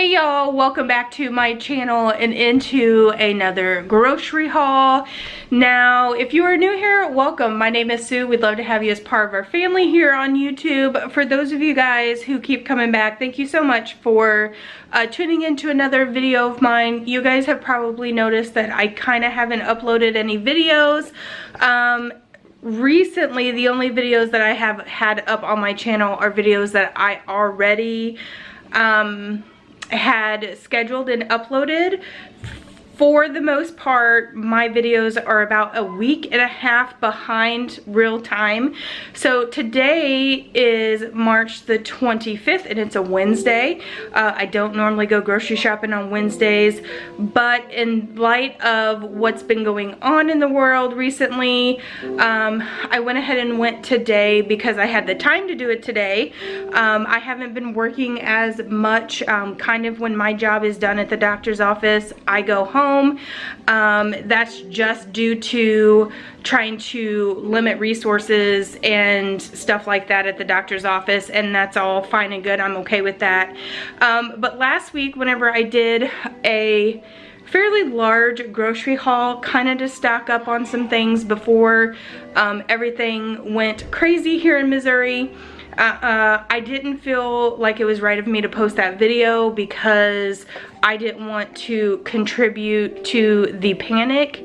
Hey y'all, welcome back to my channel and into another grocery haul. Now, if you are new here, welcome. My name is Sue. We'd love to have you as part of our family here on YouTube. For those of you guys who keep coming back, thank you so much for tuning into another video of mine. You guys have probably noticed that I kind of haven't uploaded any videos. Recently, the only videos that I have had up on my channel are videos that I already had scheduled and uploaded. For the most part, my videos are about a week and a half behind real time. So today is March the 25th and it's a Wednesday. I don't normally go grocery shopping on Wednesdays, but in light of what's been going on in the world recently, I went ahead and went today because I had the time to do it today. I haven't been working as much. Kind of when my job is done at the doctor's office, I go home. That's just due to trying to limit resources and stuff like that at the doctor's office, and that's all fine and good. I'm okay with that. But last week, whenever I did a fairly large grocery haul, kind of to stock up on some things before everything went crazy here in Missouri, I didn't feel like it was right of me to post that video because I didn't want to contribute to the panic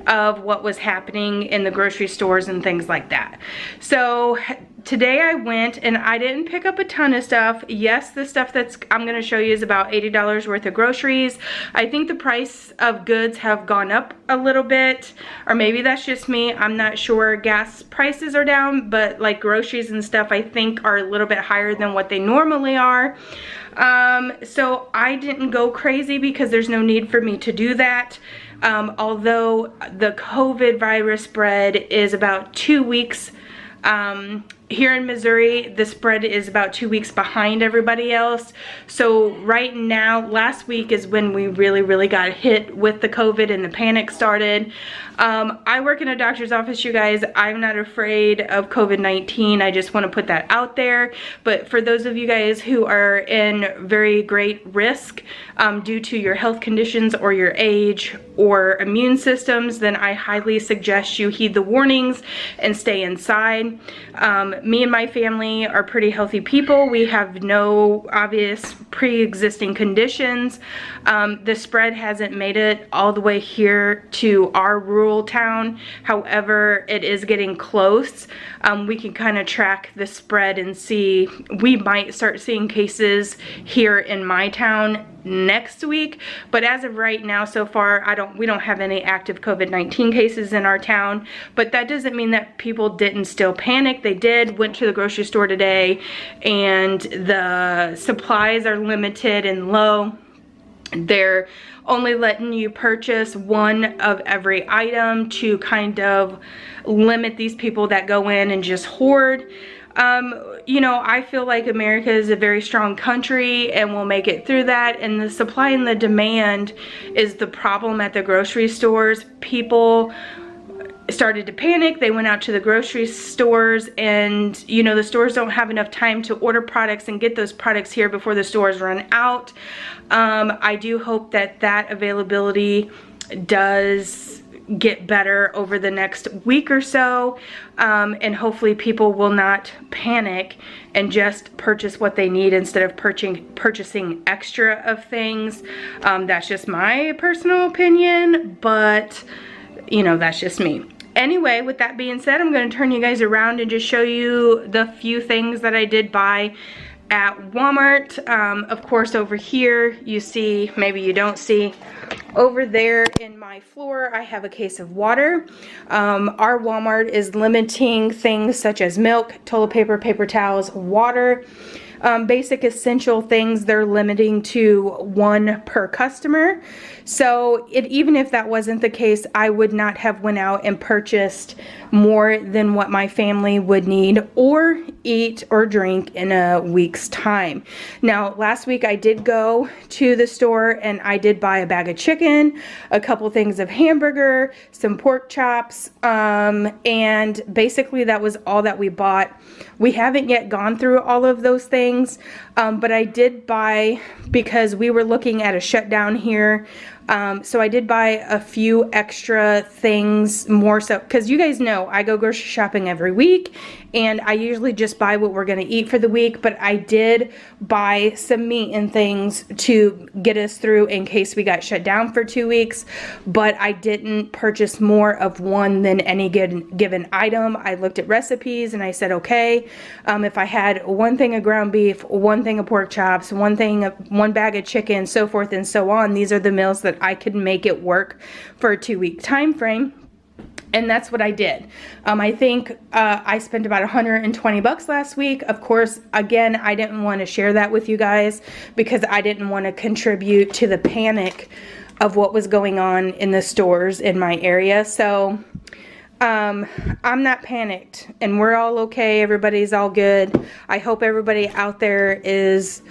of what was happening in the grocery stores and things like that. So today I went and I didn't pick up a ton of stuff. Yes, the stuff that's I'm going to show you is about $80 worth of groceries. I think the price of goods have gone up a little bit, or maybe that's just me. I'm not sure. Gas prices are down, but like groceries and stuff I think are a little bit higher than what they normally are. So I didn't go crazy because there's no need for me to do that. Although the COVID virus spread is about 2 weeks, here in Missouri, the spread is about 2 weeks behind everybody else. So right now, last week is when we really got hit with the COVID and the panic started. I work in a doctor's office, you guys. I'm not afraid of COVID-19. I just want to put that out there. But for those of you guys who are in very great risk due to your health conditions or your age or immune systems, then I highly suggest you heed the warnings and stay inside. Me and my family are pretty healthy people. We have no obvious pre-existing conditions. The spread hasn't made it all the way here to our rural town. However, it is getting close. We can kind of track the spread and see. We might start seeing cases here in my town next week, but as of right now, so far, we don't have any active COVID-19 cases in our town. But that doesn't mean that people didn't still panic. They did. Went to the grocery store today, and the supplies are limited and low. They're only letting you purchase one of every item to kind of limit these people that go in and just hoard. You know, I feel like America is a very strong country and we'll make it through that, and the supply and the demand is the problem at the grocery stores. People started to panic. They went out to the grocery stores, and you know, the stores don't have enough time to order products and get those products here before the stores run out. I do hope that that availability does get better over the next week or so, and hopefully people will not panic and just purchase what they need instead of purchasing extra of things. That's just my personal opinion, but you know, that's just me. Anyway, with that being said, I'm going to turn you guys around and just show you the few things that I did buy at Walmart. Of course, over here you see, maybe you don't see, over there in my floor I have a case of water. Our Walmart is limiting things such as milk, toilet paper, paper towels, water. Basic essential things they're limiting to 1 per customer. So even if that wasn't the case, I would not have went out and purchased more than what my family would need or eat or drink in a week's time. Now, last week I did go to the store and I did buy a bag of chicken, a couple things of hamburger, some pork chops, and basically that was all that we bought. We haven't yet gone through all of those things. things, but I did buy, because we were looking at a shutdown here, so I did buy a few extra things, more so, because you guys know I go grocery shopping every week, and I usually just buy what we're going to eat for the week, but I did buy some meat and things to get us through in case we got shut down for 2 weeks, but I didn't purchase more of one than any given item. I looked at recipes and I said, okay, if I had one thing of ground beef, one thing of pork chops, one bag of chicken, so forth and so on, these are the meals that I could make it work for a 2-week time frame. And that's what I did. I think I spent about $120 last week. Of course, again, I didn't want to share that with you guys because I didn't want to contribute to the panic of what was going on in the stores in my area. So I'm not panicked, and we're all okay. Everybody's all good. I hope everybody out there is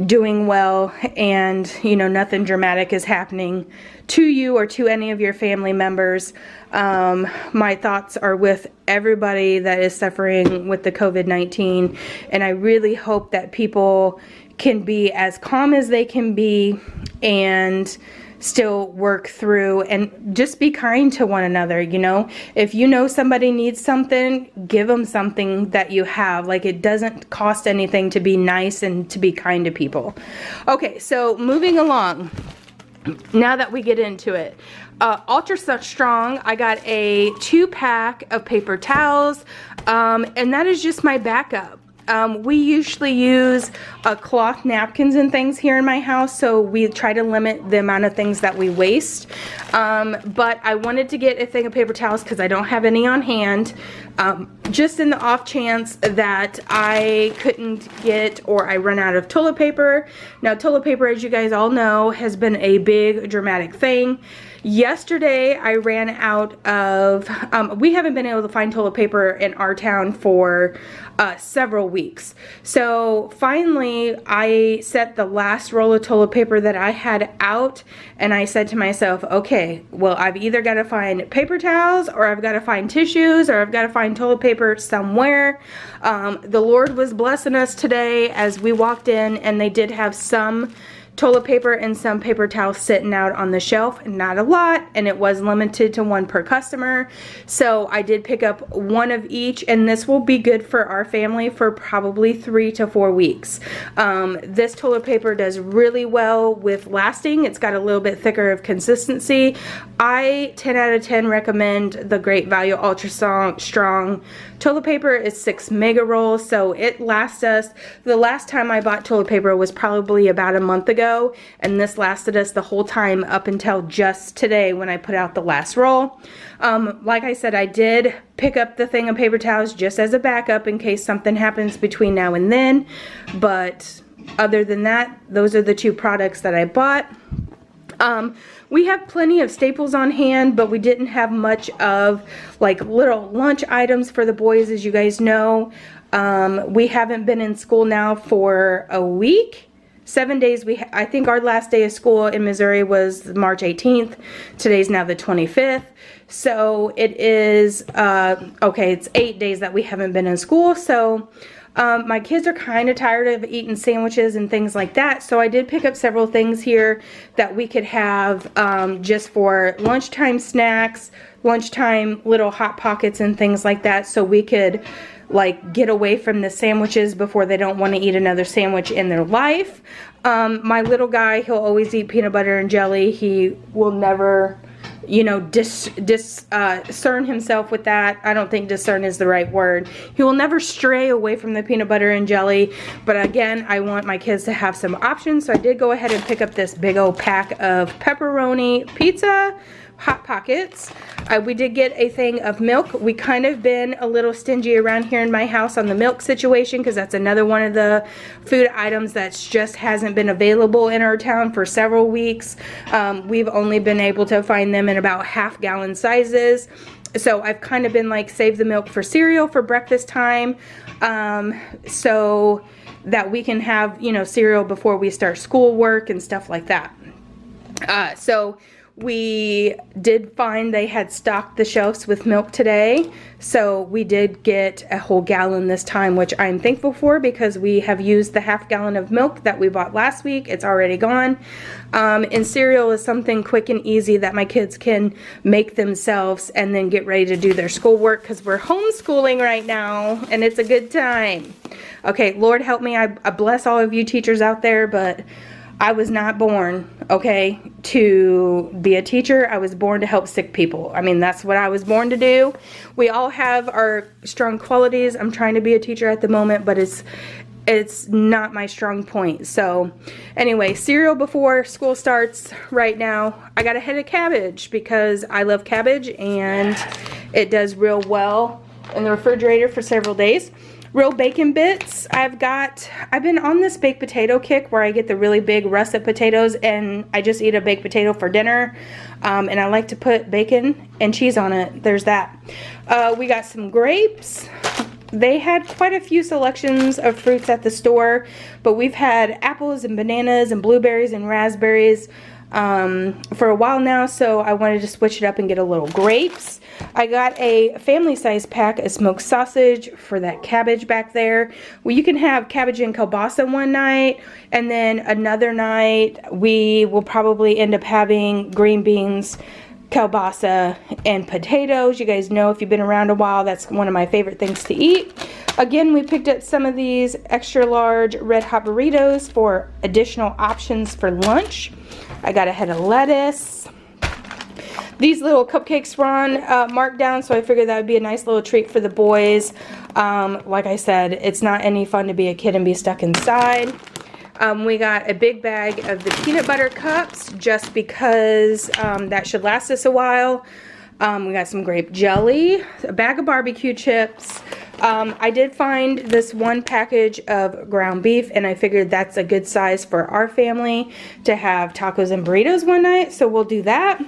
doing well, and you know, nothing dramatic is happening to you or to any of your family members. My thoughts are with everybody that is suffering with the COVID-19, and I really hope that people can be as calm as they can be and still work through and just be kind to one another. You know, if you know somebody needs something, give them something that you have. Like, it doesn't cost anything to be nice and to be kind to people. Okay, so moving along, now that we get into it, Ultra Strong, I got a 2-pack of paper towels, and that is just my backup. We usually use cloth napkins and things here in my house, so we try to limit the amount of things that we waste. But I wanted to get a thing of paper towels because I don't have any on hand, just in the off chance that I couldn't get or I run out of toilet paper. Now, toilet paper, as you guys all know, has been a big dramatic thing. Yesterday, I ran out of, we haven't been able to find toilet paper in our town for several weeks. So finally, I set the last roll of toilet paper that I had out, and I said to myself, okay, well, I've either got to find paper towels, or I've got to find tissues, or I've got to find toilet paper somewhere. The Lord was blessing us today as we walked in, and they did have some toilet paper and some paper towels sitting out on the shelf, not a lot, and it was limited to 1 per customer. So I did pick up 1 of each, and this will be good for our family for probably 3 to 4 weeks. This toilet paper does really well with lasting. It's got a little bit thicker of consistency. I 10 out of 10 recommend the Great Value Ultra Strong toilet paper. Is 6 mega rolls, so it lasts us. The last time I bought toilet paper was probably about a month ago, and this lasted us the whole time up until just today when I put out the last roll. Like I said, I did pick up the thing of paper towels just as a backup in case something happens between now and then, but other than that, those are the 2 products that I bought. We have plenty of staples on hand, but we didn't have much of like little lunch items for the boys, as you guys know. We haven't been in school now for a week. 7 days. I think our last day of school in Missouri was March 18th. Today's now the 25th. So it is, okay, it's 8 days that we haven't been in school. So my kids are kind of tired of eating sandwiches and things like that. So I did pick up several things here that we could have just for lunchtime snacks, lunchtime little Hot Pockets and things like that, so we could like get away from the sandwiches before they don't want to eat another sandwich in their life. My little guy, he'll always eat peanut butter and jelly. He will never, you know, discern himself with that. I don't think discern is the right word. He will never stray away from the peanut butter and jelly. But again, I want my kids to have some options, so I did go ahead and pick up this big old pack of pepperoni pizza Hot Pockets. We did get a thing of milk. We kind of been a little stingy around here in my house on the milk situation, because that's another one of the food items that just hasn't been available in our town for several weeks. We've only been able to find them in about half-gallon sizes. So I've kind of been like, save the milk for cereal for breakfast time, so that we can have, you know, cereal before we start schoolwork and stuff like that. So We did find they had stocked the shelves with milk today, so we did get a whole gallon this time, which I'm thankful for because we have used the half gallon of milk that we bought last week. It's already gone. And cereal is something quick and easy that my kids can make themselves and then get ready to do their schoolwork because we're homeschooling right now and it's a good time. Okay, Lord help me. I bless all of you teachers out there, but I was not born, okay, to be a teacher. I was born to help sick people. I mean, that's what I was born to do. We all have our strong qualities. I'm trying to be a teacher at the moment, but it's not my strong point. So anyway, cereal before school starts right now. I got a head of cabbage because I love cabbage and it does real well in the refrigerator for several days. Real bacon bits. I've been on this baked potato kick where I get the really big russet potatoes and I just eat a baked potato for dinner. And I like to put bacon and cheese on it. There's that. We got some grapes. They had quite a few selections of fruits at the store, but we've had apples and bananas and blueberries and raspberries for a while now, so I wanted to switch it up and get a little grapes. I got a family size pack of smoked sausage for that cabbage back there. Well, you can have cabbage and kielbasa one night, and then another night we will probably end up having green beans, kielbasa, and potatoes. You guys know, if you've been around a while, that's one of my favorite things to eat. Again, we picked up some of these extra large red hot burritos for additional options for lunch. I got a head of lettuce. These little cupcakes were on markdown, so I figured that would be a nice little treat for the boys. Like I said, it's not any fun to be a kid and be stuck inside. We got a big bag of the peanut butter cups just because that should last us a while. We got some grape jelly, a bag of barbecue chips. I did find this one package of ground beef and I figured that's a good size for our family to have tacos and burritos one night, so we'll do that.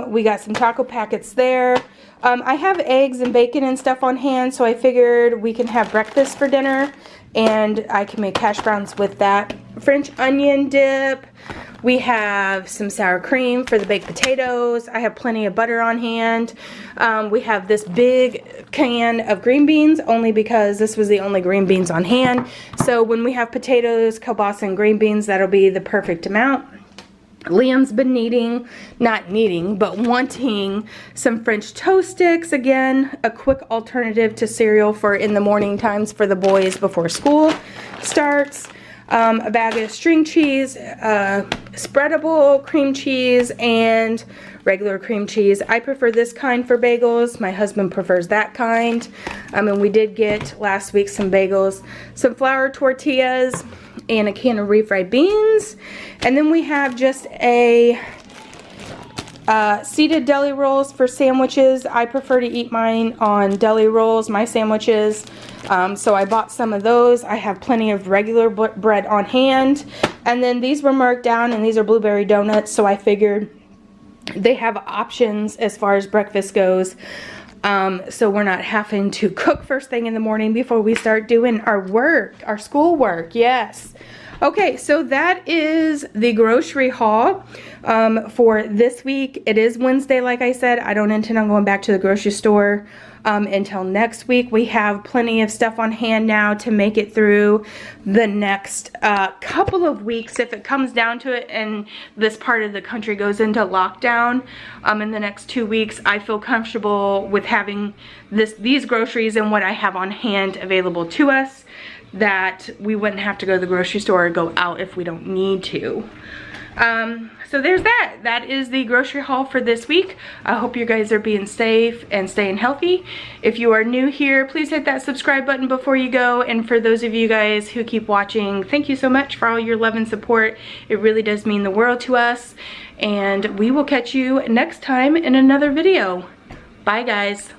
We got some taco packets there. I have eggs and bacon and stuff on hand, so I figured we can have breakfast for dinner and I can make hash browns with that. French onion dip. We have some sour cream for the baked potatoes. I have plenty of butter on hand. We have this big can of green beans only because this was the only green beans on hand. So when we have potatoes, kielbasa, and green beans, that'll be the perfect amount. Liam's been wanting some French toast sticks. Again, a quick alternative to cereal for in the morning times for the boys before school starts. A bag of string cheese, spreadable cream cheese, and regular cream cheese. I prefer this kind for bagels. My husband prefers that kind. And we did get last week some bagels, some flour tortillas, and a can of refried beans. And then we have just a seeded deli rolls for sandwiches. I prefer to eat mine on deli rolls, my sandwiches. So I bought some of those. I have plenty of regular bread on hand. And then these were marked down, and these are blueberry donuts, so I figured they have options as far as breakfast goes. So we're not having to cook first thing in the morning before we start doing our work, our school work. Yes. Okay, so that is the grocery haul for this week. It is Wednesday, like I said. I don't intend on going back to the grocery store until next week. We have plenty of stuff on hand now to make it through the next couple of weeks if it comes down to it and this part of the country goes into lockdown in the next 2 weeks. I feel comfortable with having these groceries and what I have on hand available to us, that we wouldn't have to go to the grocery store or go out if we don't need to. So there's that. That is the grocery haul for this week. I hope you guys are being safe and staying healthy. If you are new here, please hit that subscribe button before you go. And for those of you guys who keep watching, thank you so much for all your love and support. It really does mean the world to us. And we will catch you next time in another video. Bye, guys.